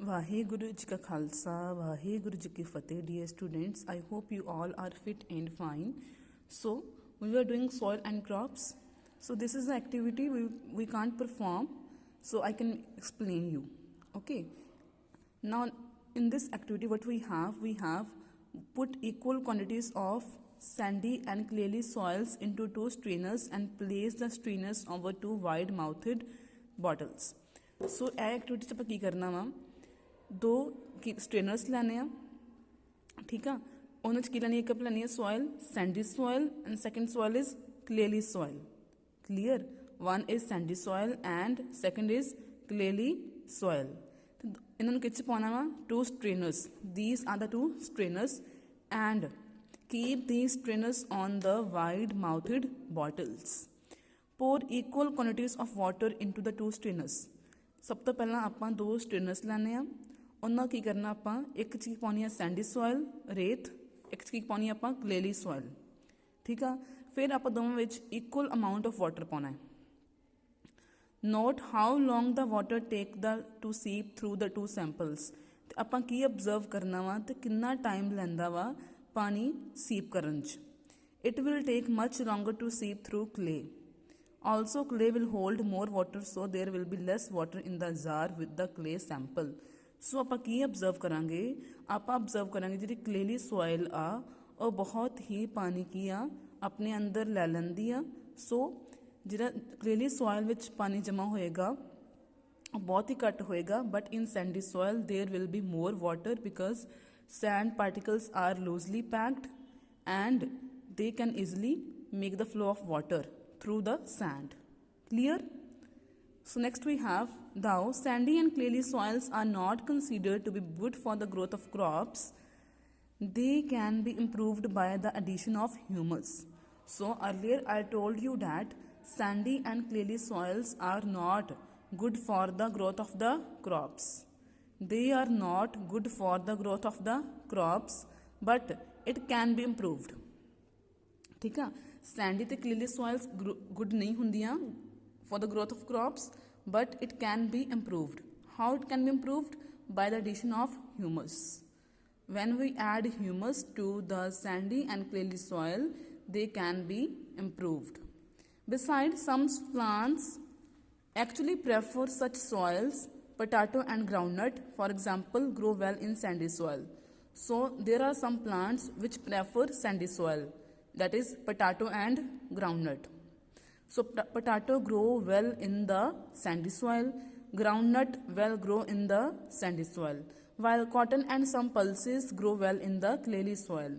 Vaheguru Ji Ka Khalsa, Vaheguru Ji Ki Fateh. Dear students, I hope you all are fit and fine. So, we were doing soil and crops. So, this is the activity we can't perform. So, I can explain you. Okay. Now, in this activity, what we have put equal quantities of sandy and clayey soils into two strainers and place the strainers over two wide-mouthed bottles. So, ਇਹ activity 'ਚ ਆਪਾਂ ਕੀ ਕਰਨਾ ਵਾ ਦੋ ਸਟ੍ਰੇਨਰਸ ਲੈਣੇ ਆ ਠੀਕ ਆ ਉਹਨਾਂ 'ਚ ਕੀ ਲੈਣੀ ਇੱਕ ਲੈਣੀ ਹੈ soil sandy soil and second soil is clayey soil clear one is sandy soil and second is clayey soil ਇਹਨਾਂ ਨੂੰ ਕਿੱਚ ਪਾਉਣਾ ਵਾ two strainers these are the two strainers and keep these strainers on the wide mouthed bottles pour equal quantities of water into the two strainers ਸਭ ਤੋਂ ਪਹਿਲਾਂ ਆਪਾਂ ਦੋ ਸਟ੍ਰੇਨਰਸ ਲੈਣੇ ਆ ਉਹਨਾਂ ਕੀ ਕਰਨਾ ਆਪਾਂ ਇੱਕ ਚੀਜ਼ ਪਾਉਣੀ ਆ ਸੈਂਡੀ ਸੋਇਲ ਰੇਤ ਇੱਕ ਚੀਜ਼ ਪਾਉਣੀ ਆਪਾਂ ਕਲੇਲੀ ਸੋਇਲ ਠੀਕ ਆ ਫਿਰ ਆਪਾਂ ਦੋਵਾਂ ਵਿੱਚ ਇਕੁਅਲ ਅਮਾਉਂਟ ਆਫ ਵਾਟਰ ਪਾਉਣਾ ਹੈ note how long the water take the to seep through the two samples ਤੇ ਆਪਾਂ ਕੀ ਅਬਜ਼ਰਵ ਕਰਨਾ ਵਾ ਤੇ ਕਿੰਨਾ ਟਾਈਮ ਲੈਂਦਾ ਵਾ ਪਾਣੀ ਸੀਪ ਕਰਨ 'ਚ it will take much longer to seep through clay Also, clay will hold more water, so there will be less water in the jar with the clay sample. So, ਆਪਾਂ ਕੀ observe ਕਰਾਂਗੇ ਆਪਾਂ observe ਕਰਾਂਗੇ ਜਿਹੜੀ ਕਲੇਲੀ soil ਆ ਉਹ ਬਹੁਤ ਹੀ ਪਾਣੀ ਕੀ ਆ ਆਪਣੇ ਅੰਦਰ ਲੈ ਲੈਂਦੀ ਆ ਸੋ ਜਿਹੜਾ ਕਲੇਲੀ ਸੋਇਲ ਵਿੱਚ ਪਾਣੀ ਜਮਾ ਹੋਏਗਾ ਉਹ ਬਹੁਤ ਹੀ ਘੱਟ ਹੋਏਗਾ but in Sandy soil there will be more water because sand particles are loosely packed and they can easily make the flow of water through the sand. Clear? So next we have, though sandy and clayey soils are not considered to be good for the growth of crops, they can be improved by the addition of humus. So earlier I told you that sandy and clayey soils are not good for the growth of the crops. They are not good for the growth of the crops, but it can be improved. ठीक है Sandy ਤੇ ਕਲੇਲੀ ਸੋਇਲਸ good ਨਹੀਂ ਹੁੰਦੀਆਂ for the growth of crops but it can be improved how it can be improved by the addition of humus when we add humus to the sandy and clayey soil they can be improved besides some plants actually prefer such soils potato and groundnut for example grow well in sandy soil so there are some plants which prefer sandy soil that is potato and groundnut. So potato grow well in the sandy soil, groundnut well grow in the sandy soil, while cotton and some pulses grow well in the clayey soil.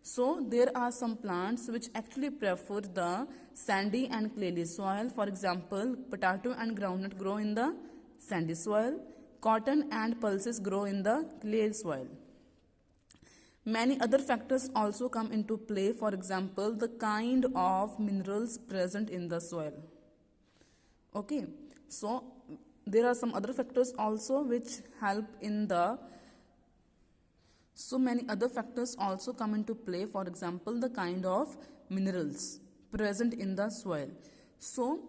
So there are some plants which actually prefer the sandy and clayey soil. For example, potato and groundnut grow in the sandy soil, cotton and pulses grow in the clay soil. Many other factors also come into play, for example, the kind of minerals present in the soil. Okay, so there are some other factors also which help in the, so many other factors also come into play, for example, the kind of minerals present in the soil. So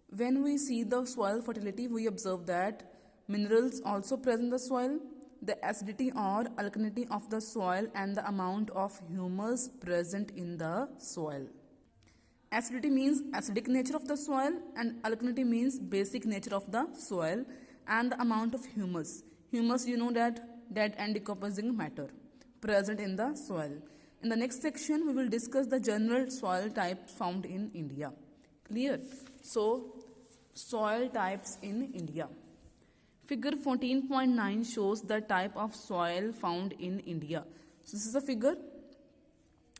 when we see the soil fertility, we observe that minerals also present in the soil, the acidity or alkalinity of the soil and the amount of humus present in the soil. Acidity means acidic nature of the soil and alkalinity means basic nature of the soil and the amount of humus. Humus, you know that dead and decomposing matter present in the soil. In the next section, we will discuss the general soil types found in India. Clear? So, soil types in India. Figure 14.9 shows the type of soil found in India. So this is a figure.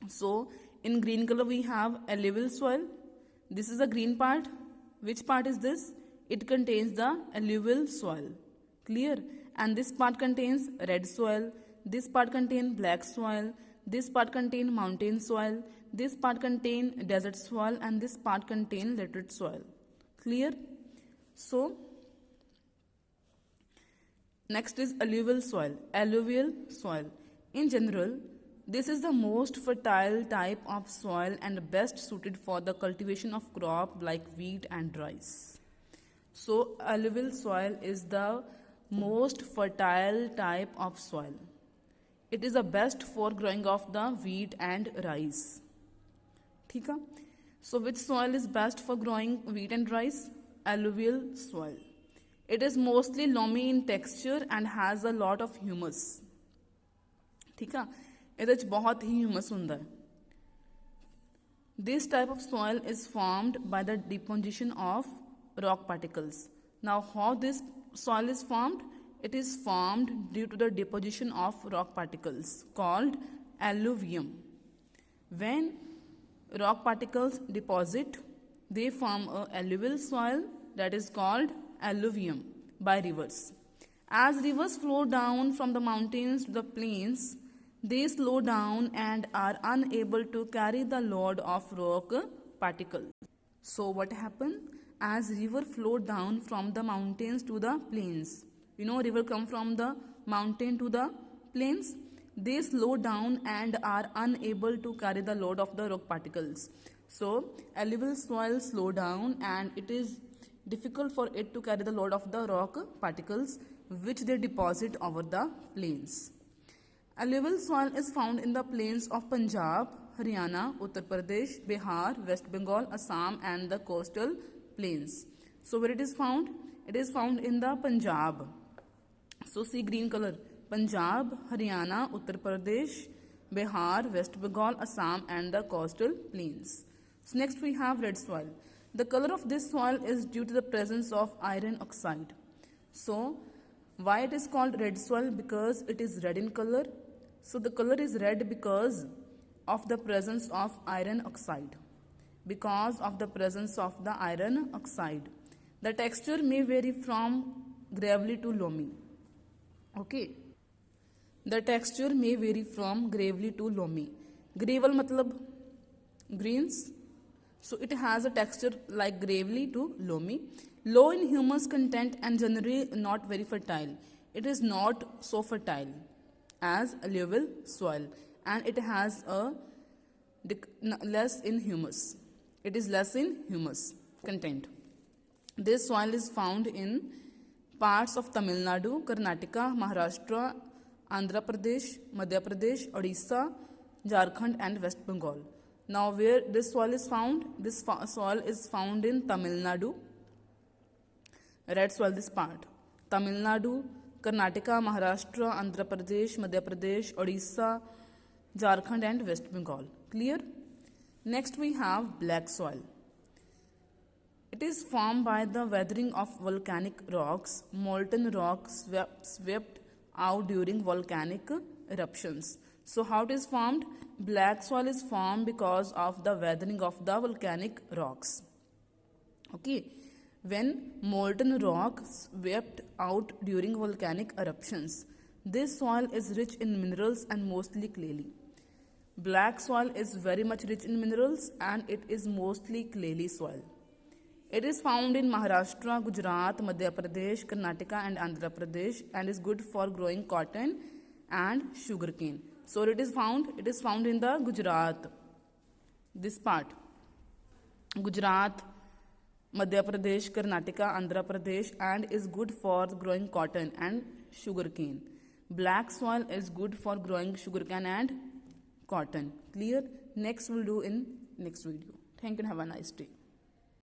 So in green color we have alluvial soil. This is the green part. Which part is this? It contains the alluvial soil. Clear? And this part contains red soil. This part contains black soil. This part contains mountain soil. This part contains desert soil and this part contains laterite soil. Clear? So next is alluvial soil. Alluvial soil. In general, this is the most fertile type of soil and best suited for the cultivation of crop like wheat and rice. So alluvial soil is the most fertile type of soil. It is the best for growing of the wheat and rice. ठीक है. So which soil is best for growing wheat and rice? Alluvial soil. It is mostly loamy in texture and has a lot of humus. ठीक है. ਇਹਦੇ ਚ ਬਹੁਤ ਹੀ humus ਹੁੰਦਾ ਹੈ. This type of soil is formed by the deposition of rock particles. Now how this soil is formed? It is formed due to the deposition of rock particles called alluvium. When rock particles deposit, they form a alluvial soil that is called alluvium by rivers. As rivers flow down from the mountains to the plains, they slow down and are unable to carry the load of rock particles. So what happened? As river flow down from the mountains to the plains, you know, river come from the mountain to the plains, they slow down and are unable to carry the load of the rock particles. So alluvial soil slow down and it is difficult for it to carry the load of the rock particles which they deposit over the plains. Alluvial soil is found in the plains of Punjab, Haryana, Uttar Pradesh, Bihar, West Bengal, Assam and the coastal plains. So where it is found? It is found in the Punjab. So see green color. Punjab, Haryana, Uttar Pradesh, Bihar, West Bengal, Assam and the coastal plains. So next we have red soil. The color of this soil is due to the presence of iron oxide. So why it is called red soil? Because it is red in color. So the color is red because of the presence of iron oxide. Because of the presence of the iron oxide. The texture may vary from gravelly to loamy. Okay. The texture may vary from gravelly to loamy. Gravel matlab greens. So it has a texture like gravelly to loamy. Low in humus content and generally not very fertile. It is not so fertile as alluvial soil and it has a less in humus. It is less in humus content. This soil is found in parts of Tamil Nadu, Karnataka, Maharashtra, Andhra Pradesh, Madhya Pradesh, Odisha, Jharkhand and West Bengal. Now where this soil is found? This soil is found in Tamil Nadu. Red soil this part. Tamil Nadu, Karnataka, Maharashtra, Andhra Pradesh, Madhya Pradesh, Odisha, Jharkhand and West Bengal. Clear? Next we have black soil. It is formed by the weathering of volcanic rocks. Molten rocks swept out during volcanic eruptions. So how it is formed? Black soil is formed because of the weathering of the volcanic rocks. Okay. When molten rocks swept out during volcanic eruptions, this soil is rich in minerals and mostly clayey. Black soil is very much rich in minerals and it is mostly clayey soil. It is found in Maharashtra, Gujarat, Madhya Pradesh, Karnataka and Andhra Pradesh and is good for growing cotton and sugarcane. So it is found in the Gujarat, this part. Gujarat, Madhya Pradesh, Karnataka, Andhra Pradesh and is good for growing cotton and sugarcane. Black soil is good for growing sugarcane and cotton. Clear? Next we'll do in next video. Thank you and have a nice day.